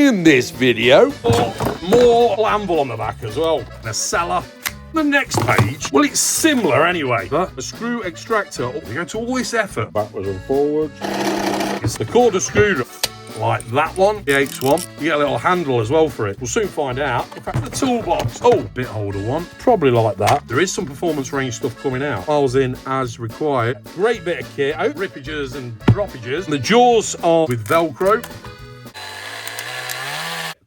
In this video, more anvil on the back as well. A cellar. The next page, well, it's similar anyway, but a screw extractor. Oh, we go to all this effort. Backwards and forwards. It's the quarter screwdriver. Like that one, the H one. You get a little handle as well for it. We'll soon find out. In fact, the toolbox. Oh, bit holder one. Probably like that. There is some performance range stuff coming out. Files in as required. Great bit of kit. Out rippages and droppages. And the jaws are with Velcro.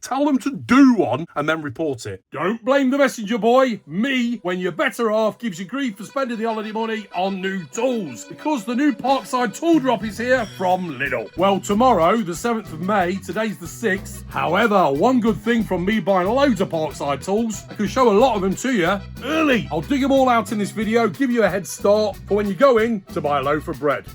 Tell them to do one and then report it. Don't blame the messenger boy, me, when your better half gives you grief for spending the holiday money on new tools. Because the new Parkside tool drop is here from Lidl. Well, tomorrow, the 7th of May, today's the 6th. However, one good thing from me buying loads of Parkside tools, I can show a lot of them to you early. I'll dig them all out in this video, give you a head start for when you're going to buy a loaf of bread.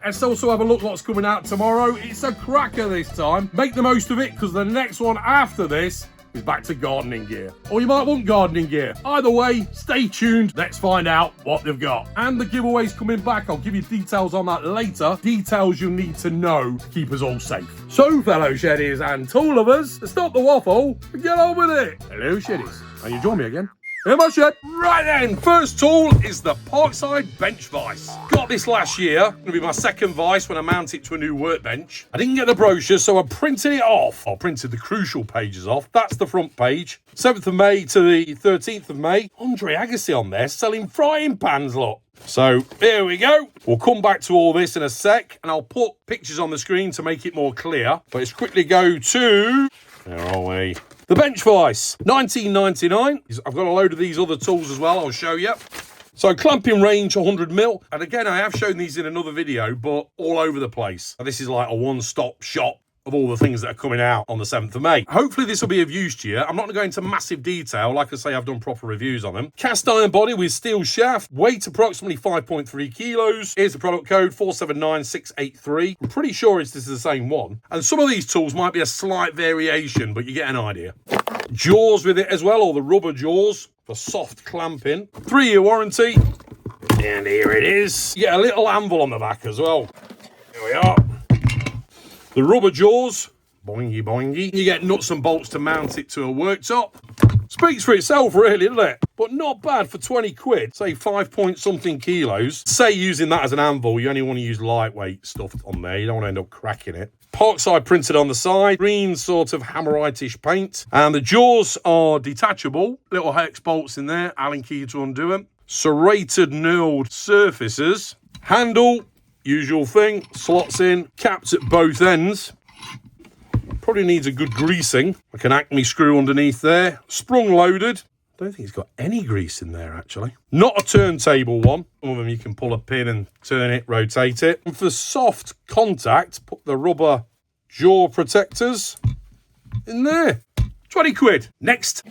Let's also have a look what's coming out tomorrow. It's a cracker this time. Make the most of it because the next one after this is back to gardening gear. Or you might want gardening gear. Either way, stay tuned. Let's find out what they've got. And the giveaway's coming back. I'll give you details on that later. Details you'll need to know to keep us all safe. So, fellow sheddies and tool lovers, stop the waffle and get on with it. Hello, sheddies. And you join me again? In my shed. Right then, first tool is the Parkside bench vise. Got this last year. Gonna be my second vise when I mount it to a new workbench. I didn't get the brochure, so I printed it off. I printed the crucial pages off. That's the front page. 7th of May to the 13th of May. Andre Agassi on there selling frying pans, look. So here we go. We'll come back to all this in a sec, and I'll put pictures on the screen to make it more clear. But let's quickly go to... Where are we? The bench vise, 1999. I've got a load of these other tools as well, I'll show you. So clamping range 100mm. And again, I have shown these in another video, but all over the place. And this is like a one-stop shop of all the things that are coming out on the 7th of May. Hopefully this will be of use to you. I'm not going to go into massive detail. Like I say, I've done proper reviews on them. Cast iron body with steel shaft. Weight approximately 5.3 kilos. Here's the product code 479683. I'm pretty sure this is the same one. And some of these tools might be a slight variation, but you get an idea. Jaws with it as well, or the rubber jaws for soft clamping. 3-year warranty. And here it is. You get a little anvil on the back as well. Here we are. The rubber jaws, boingy boingy. You get nuts and bolts to mount it to a worktop. Speaks for itself really, doesn't it? But not bad for 20 quid, say 5-point-something kilos. Say using that as an anvil, you only want to use lightweight stuff on there. You don't want to end up cracking it. Parkside printed on the side, green sort of hammerite-ish paint. And the jaws are detachable. Little hex bolts in there, Allen key to undo them. Serrated knurled surfaces. Handle. Usual thing, slots in, caps at both ends. Probably needs a good greasing. Like an Acme screw underneath there. Sprung loaded. Don't think it's got any grease in there, actually. Not a turntable one. Some of them you can pull a pin and turn it, rotate it. And for soft contact, put the rubber jaw protectors in there. 20 quid. Next.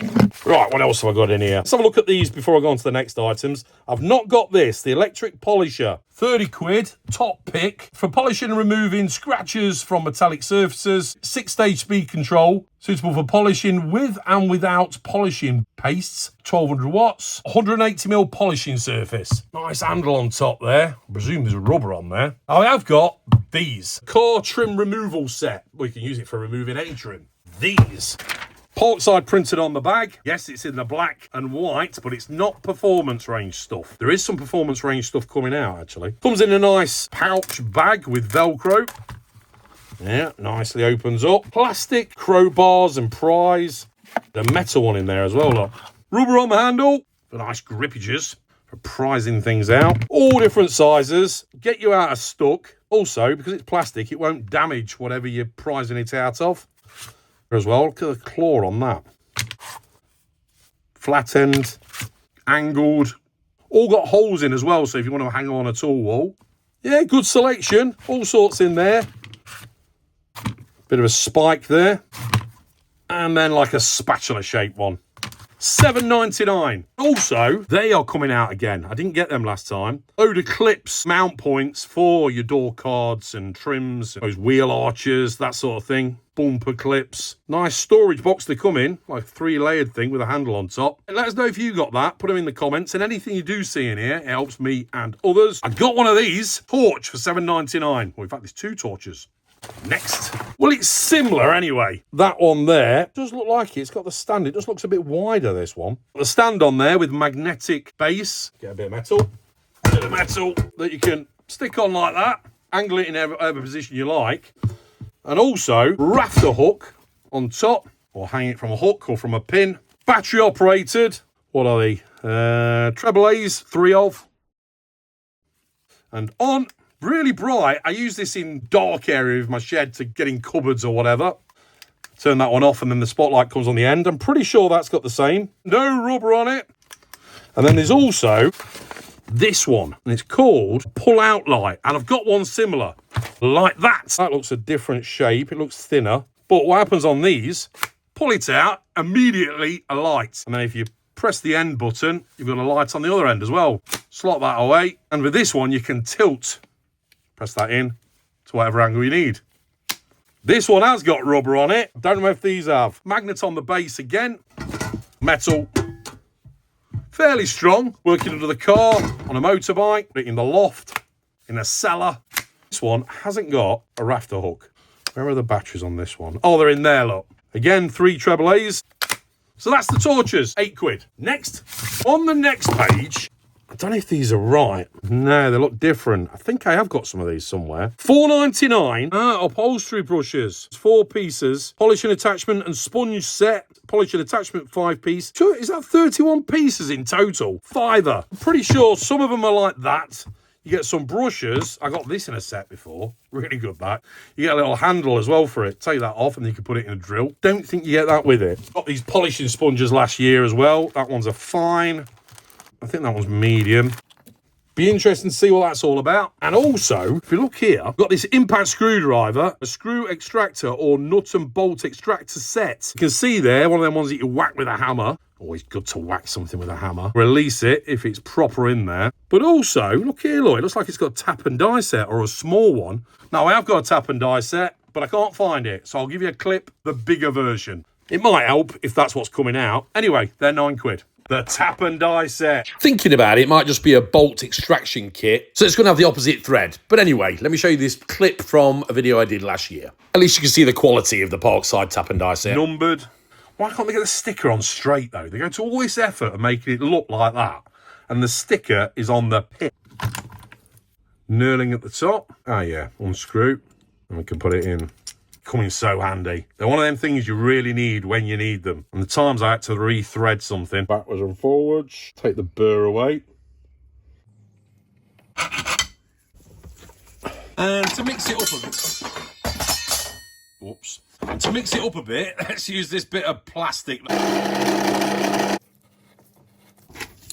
Right, what else have I got in here? Let's have a look at these before I go on to the next items. I've not got this, the electric polisher. 30 quid, top pick, for polishing and removing scratches from metallic surfaces. 6-stage speed control, suitable for polishing with and without polishing pastes. 1200 watts, 180mm polishing surface. Nice handle on top there. I presume there's rubber on there. I have got these. Car trim removal set. We can use it for removing any trim. These. Parkside printed on the bag. Yes, it's in the black and white, but it's not performance range stuff. There is some performance range stuff coming out, actually. Comes in a nice pouch bag with Velcro. Yeah, nicely opens up. Plastic, crowbars and pries. The metal one in there as well, look. Rubber on the handle. For nice grippages for prizing things out. All different sizes. Get you out of stuck. Also, because it's plastic, it won't damage whatever you're prizing it out of. As well, look at the claw on that. Flat end, angled, all got holes in as well, so if you want to hang on a tool wall. Yeah, good selection, all sorts in there. Bit of a spike there. And then like a spatula shaped one. $7.99. Also, they are coming out again. I didn't get them last time. Load of clips, mount points for your door cards and trims, those wheel arches, that sort of thing. Bumper clips. Nice storage box they come in, like a 3-layered thing with a handle on top. And let us know if you got that. Put them in the comments. And anything you do see in here, it helps me and others. I got one of these. Torch for $7.99. Well, in fact, there's 2 torches. Next. Well, it's similar anyway. That one there does look like it's got the stand. It just looks a bit wider, this one. The stand on there with magnetic base. Get a bit of metal. A bit of metal that you can stick on like that. Angle it in whatever position you like. And also, rafter hook on top. Or hang it from a hook or from a pin. Battery operated. What are they? Treble A's, 3 of. And on. Really bright. I use this in dark area of my shed to get in cupboards or whatever. Turn that one off and then the spotlight comes on the end. I'm pretty sure that's got the same. No rubber on it. And then there's also this one. And it's called pull out light. And I've got one similar like that. That looks a different shape. It looks thinner. But what happens on these, pull it out, immediately a light. And then if you press the end button, you've got a light on the other end as well. Slot that away. And with this one, you can tilt. Press that in to whatever angle you need. This one has got rubber on it. Don't know if these have. Magnet on the base again. Metal. Fairly strong. Working under the car, on a motorbike, in the loft, in a cellar. This one hasn't got a rafter hook. Where are the batteries on this one? Oh, they're in there, look. Again, 3 treble A's. So that's the torches, £8. Next, on the next page, I don't know if these are right. No, they look different. I think I have got some of these somewhere. $4.99. Upholstery brushes. 4 pieces. Polishing attachment and sponge set. Polishing attachment 5-piece. Sure, is that 31 pieces in total? Fiver. I'm pretty sure some of them are like that. You get some brushes. I got this in a set before. Really good, that. You get a little handle as well for it. Take that off and you can put it in a drill. Don't think you get that with it. Got these polishing sponges last year as well. That one's a fine. I think that one's medium. Be interesting to see what that's all about. And also, if you look here, I've got this impact screwdriver, a screw extractor or nut and bolt extractor set. You can see there, one of them ones that you whack with a hammer. Always good to whack something with a hammer. Release it if it's proper in there. But also, look here, look, it looks like it's got a tap and die set or a small one. Now, I have got a tap and die set, but I can't find it. So I'll give you a clip, the bigger version. It might help if that's what's coming out. Anyway, they're £9. The tap and die set. Thinking about it, it might just be a bolt extraction kit. So it's going to have the opposite thread. But anyway, let me show you this clip from a video I did last year. At least you can see the quality of the Parkside tap and die set. Numbered. Why can't they get the sticker on straight though? They go to all this effort of making it look like that. And the sticker is on the pin. Knurling at the top. Ah yeah, unscrew. And we can put it in. Coming so handy. They're one of them things you really need when you need them. And the times I had to re-thread something. Backwards and forwards. Take the burr away. And to mix it up a bit. Whoops. And to mix it up a bit, let's use this bit of plastic.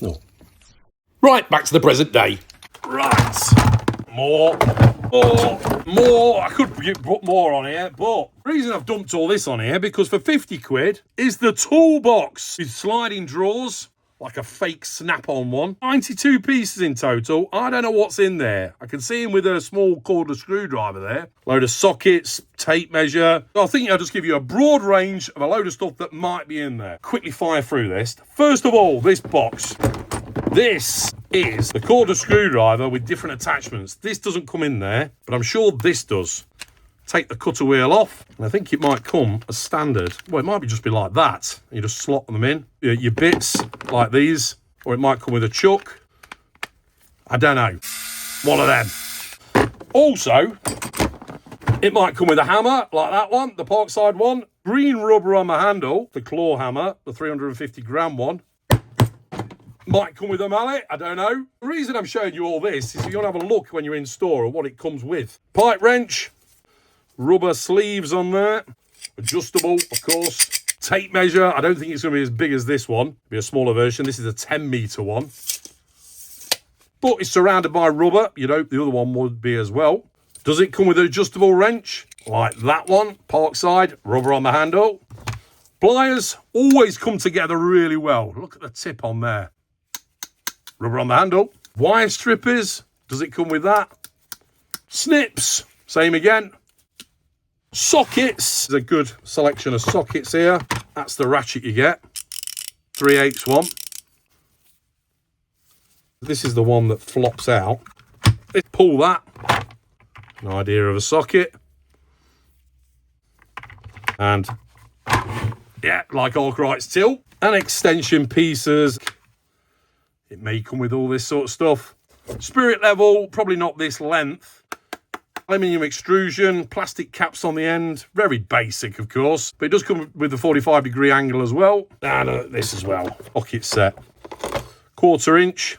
Oh. Right, back to the present day. Right. More. I could put more on here, but the reason I've dumped all this on here, because for £50 is the Toolbox with sliding drawers, like a fake snap-on one. 92 pieces in total. I don't know what's in there. I can see him with a small cordless screwdriver there. Load of sockets, tape measure. So I think I'll just give you a broad range of a load of stuff that might be in there. Quickly fire through this. First of all, this box. This is the cordless screwdriver with different attachments. This doesn't come in there, but I'm sure this does. Take the cutter wheel off, and I think it might come as standard. Well, it might just be like that. You just slot them in. Your bits, like these, or it might come with a chuck. I don't know. One of them. Also, it might come with a hammer, like that one, the Parkside one. Green rubber on the handle, the claw hammer, the 350-gram one. Might come with a mallet, I don't know. The reason I'm showing you all this is you're going to have a look when you're in store at what it comes with. Pipe wrench, rubber sleeves on there, adjustable, of course. Tape measure, I don't think it's going to be as big as this one. It'll be a smaller version. This is a 10-metre one. But it's surrounded by rubber. You'd hope the other one would be as well. Does it come with an adjustable wrench? Like that one, Parkside, rubber on the handle. Pliers always come together really well. Look at the tip on there. Rubber on the handle. Wire strippers. Does it come with that? Snips. Same again. Sockets. There's a good selection of sockets here. That's the ratchet you get. 3/8 one. This is the one that flops out. Let's pull that. An idea of a socket. And yeah, like Arkwright's tilt. And extension pieces. It may come with all this sort of stuff. Spirit level, probably not this length. Aluminium extrusion, plastic caps on the end. Very basic, of course. But it does come with the 45-degree angle as well. And this as well. Pocket set. 1/4 inch.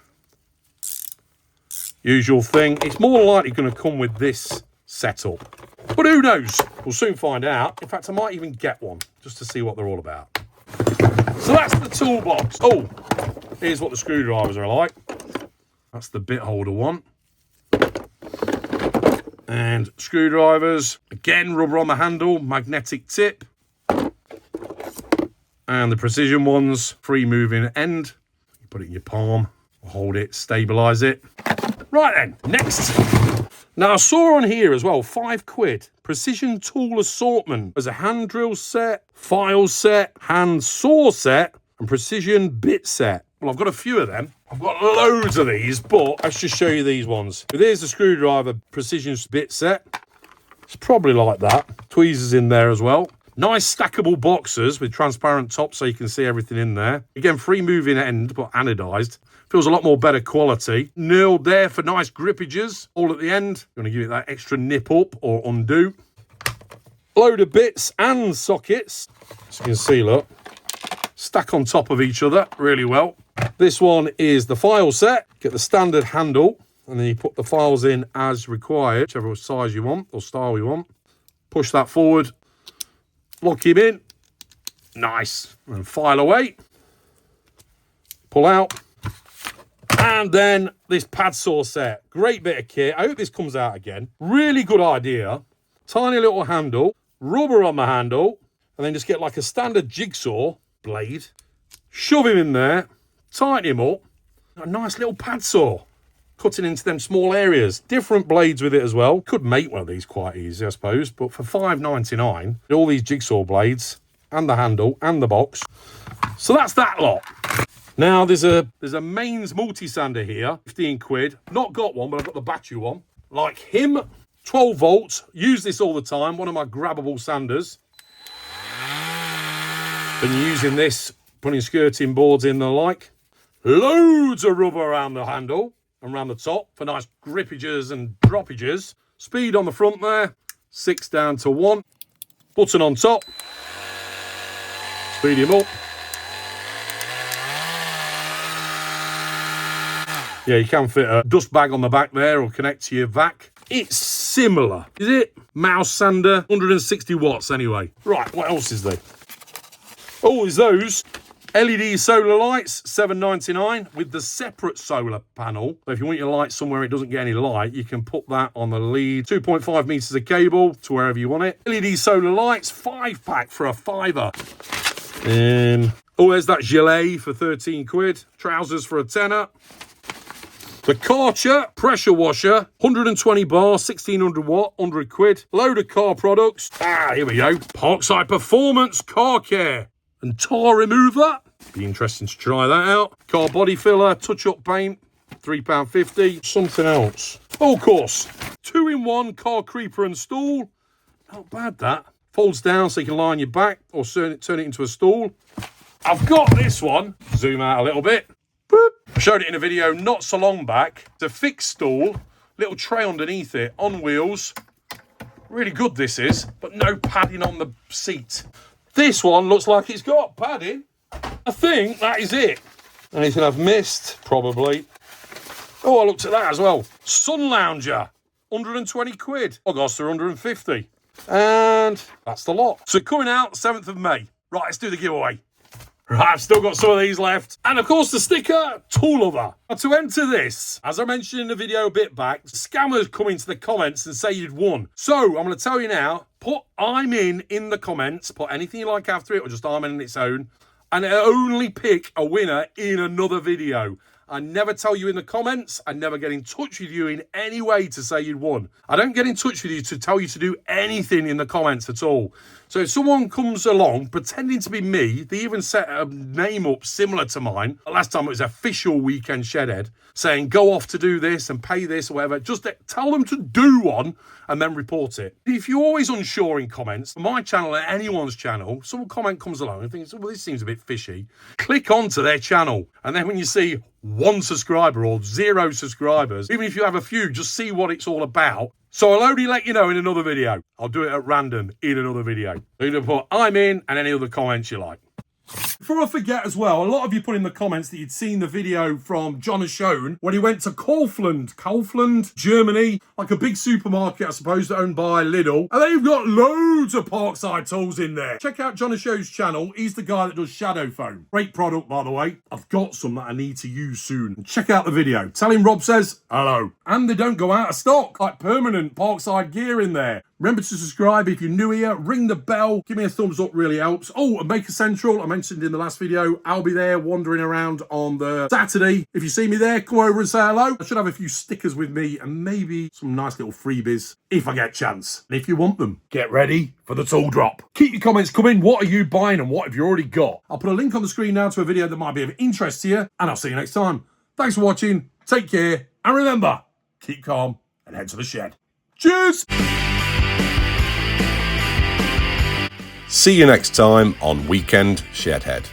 Usual thing. It's more likely going to come with this setup. But who knows? We'll soon find out. In fact, I might even get one just to see what they're all about. So that's the toolbox. Oh, here's what the screwdrivers are like. That's the bit holder one. And screwdrivers. Again, rubber on the handle, magnetic tip. And the precision ones, free moving end. You put it in your palm, hold it, stabilise it. Right then, next. Now, I saw on here as well, £5. Precision tool assortment. There's a hand drill set, file set, hand saw set, and precision bit set. Well, I've got a few of them. I've got loads of these, but let's just show you these ones. So there's the screwdriver precision bit set. It's probably like that. Tweezers in there as well. Nice stackable boxes with transparent top so you can see everything in there. Again, free moving end, but anodized. Feels a lot more better quality. Knurled there for nice grippages. All at the end. You want to give it that extra nip up or undo. Load of bits and sockets. As you can see, look. Stack on top of each other really well. This one is the file set. Get the standard handle. And then you put the files in as required. Whichever size you want or style you want. Push that forward. Lock him in. Nice. And file away. Pull out. And then this pad saw set. Great bit of kit. I hope this comes out again. Really good idea. Tiny little handle. Rubber on the handle. And then just get like a standard jigsaw blade. Shove him in there. Tighten him up. A nice little pad saw. Cutting into them small areas. Different blades with it as well. Could make one of these quite easy, I suppose. But for $5.99, all these jigsaw blades and the handle and the box. So that's that lot. Now there's a mains multi-sander here, £15. Not got one, but I've got the battery one. Like him, 12 volts. Use this all the time. One of my grabbable sanders. Been using this, putting skirting boards in the like. Loads of rubber around the handle. And around the top for nice grippages and droppages. Speed on the front there. 6 down to 1. Button on top. Speed him up. Yeah, you can fit a dust bag on the back there or connect to your vac. It's similar, is it? Mouse sander, 160 watts anyway. Right, what else is there? Oh, there's those. LED solar lights, $7.99 with the separate solar panel. So if you want your light somewhere it doesn't get any light, you can put that on the lead. 2.5 meters of cable to wherever you want it. LED solar lights, 5-pack for £5. Oh, there's that gilet for £13. Trousers for £10. The Karcher pressure washer, 120 bar, 1600 watt, £100. Load of car products. Here we go. Parkside Performance Car Care and tar remover. Be interesting to try that out. Car body filler, touch-up paint, £3.50. Something else. Oh, of course. 2-in-1 car creeper and stool. Not bad, that. Folds down so you can lie on your back or turn it into a stool. I've got this one. Zoom out a little bit. Boop. I showed it in a video not so long back. It's a fixed stool. Little tray underneath it, on wheels. Really good this is, but no padding on the seat. This one looks like it's got padding. I think that is it. Anything I've missed? Probably. Oh, I looked at that as well. Sun lounger, £120. August, they're 150. And that's the lot. So coming out 7th of May. Right, let's do the giveaway. Right, I've still got some of these left. And of course the sticker, tool lover. Now to enter this, as I mentioned in the video a bit back, scammers come into the comments and say you'd won. So I'm going to tell you now, put I'm in the comments, put anything you like after it or just I'm in its own. And I'll only pick a winner in another video. I never tell you in the comments. I never get in touch with you in any way to say you'd won. I don't get in touch with you to tell you to do anything in the comments at all. So if someone comes along pretending to be me, they even set a name up similar to mine. Last time it was official Weekend Shedhead, saying go off to do this and pay this or whatever. Just tell them to do one and then report it. If you're always unsure in comments, my channel or anyone's channel, some comment comes along and thinks, well, this seems a bit fishy. Click onto their channel. And then when you see 1 subscriber or 0 subscribers, even if you have a few, just see what it's all about. So I'll only let you know in another video. I'll do it at random in another video. You can put I'm in and any other comments you like. Before I forget as well, a lot of you put in the comments that you'd seen the video from John has shown when he went to Kaufland, Germany, like a big supermarket, I suppose, owned by Lidl. And they've got loads of Parkside tools in there. Check out John Show's channel. He's the guy that does shadow foam. Great product, by the way. I've got some that I need to use soon. And check out the video. Tell him Rob says hello. And they don't go out of stock. Like permanent Parkside gear in there. Remember to subscribe if you're new here. Ring the bell. Give me a thumbs up, really helps. Oh, and Maker Central, I mentioned in the last video, I'll be there wandering around on the Saturday. If you see me there, come over and say hello. I should have a few stickers with me and maybe some nice little freebies if I get a chance. And if you want them, get ready for the tool drop. Keep your comments coming. What are you buying and what have you already got? I'll put a link on the screen now to a video that might be of interest to you, and I'll see you next time. Thanks for watching. Take care. And remember, keep calm and head to the shed. Cheers! See you next time on Weekend Shedhead.